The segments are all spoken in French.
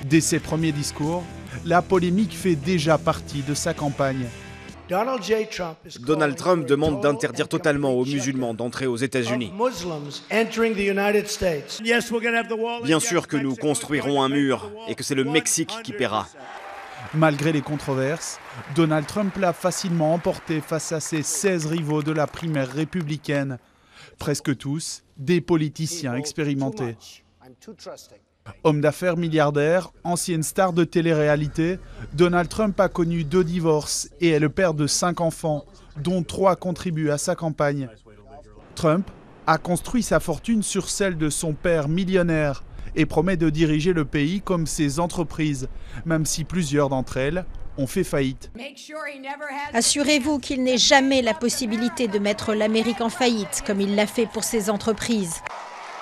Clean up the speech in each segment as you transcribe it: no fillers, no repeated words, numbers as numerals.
Dès ses premiers discours, la polémique fait déjà partie de sa campagne. Donald Trump demande d'interdire totalement aux musulmans d'entrer aux États-Unis. Bien sûr que nous construirons un mur et que c'est le Mexique qui paiera. Malgré les controverses, Donald Trump l'a facilement emporté face à ses 16 rivaux de la primaire républicaine. Presque tous des politiciens expérimentés. Homme d'affaires milliardaire, ancienne star de télé-réalité, Donald Trump a connu 2 divorces et est le père de 5 enfants, dont 3 contribuent à sa campagne. Trump a construit sa fortune sur celle de son père millionnaire et promet de diriger le pays comme ses entreprises, même si plusieurs d'entre elles ont fait faillite. Assurez-vous qu'il n'ait jamais la possibilité de mettre l'Amérique en faillite, comme il l'a fait pour ses entreprises.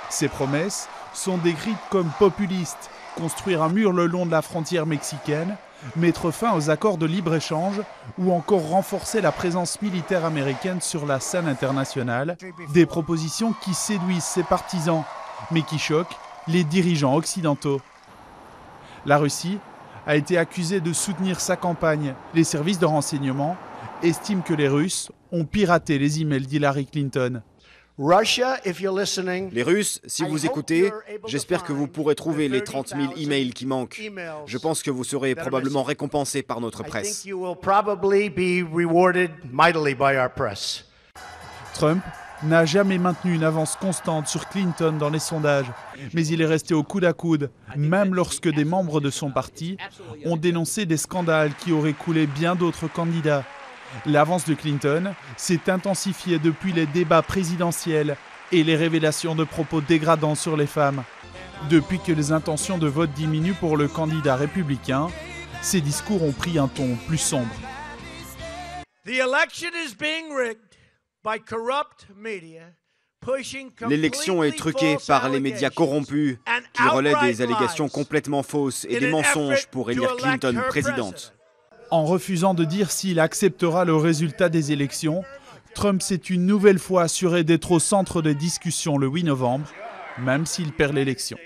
Ces promesses sont décrites comme populistes. Construire un mur le long de la frontière mexicaine, mettre fin aux accords de libre-échange ou encore renforcer la présence militaire américaine sur la scène internationale. Des propositions qui séduisent ses partisans, mais qui choquent les dirigeants occidentaux. La Russie a été accusée de soutenir sa campagne. Les services de renseignement estiment que les Russes ont piraté les emails d'Hillary Clinton. Les Russes, si vous écoutez, j'espère que vous pourrez trouver les 30 000 emails qui manquent. Je pense que vous serez probablement récompensés par notre presse. Trump n'a jamais maintenu une avance constante sur Clinton dans les sondages, mais il est resté au coude à coude, même lorsque des membres de son parti ont dénoncé des scandales qui auraient coulé bien d'autres candidats. L'avance de Clinton s'est intensifiée depuis les débats présidentiels et les révélations de propos dégradants sur les femmes. Depuis que les intentions de vote diminuent pour le candidat républicain, ses discours ont pris un ton plus sombre. L'élection est truquée par les médias corrompus qui relaient des allégations complètement fausses et des mensonges pour élire Clinton présidente. En refusant de dire s'il acceptera le résultat des élections, Trump s'est une nouvelle fois assuré d'être au centre des discussions le 8 novembre, même s'il perd l'élection.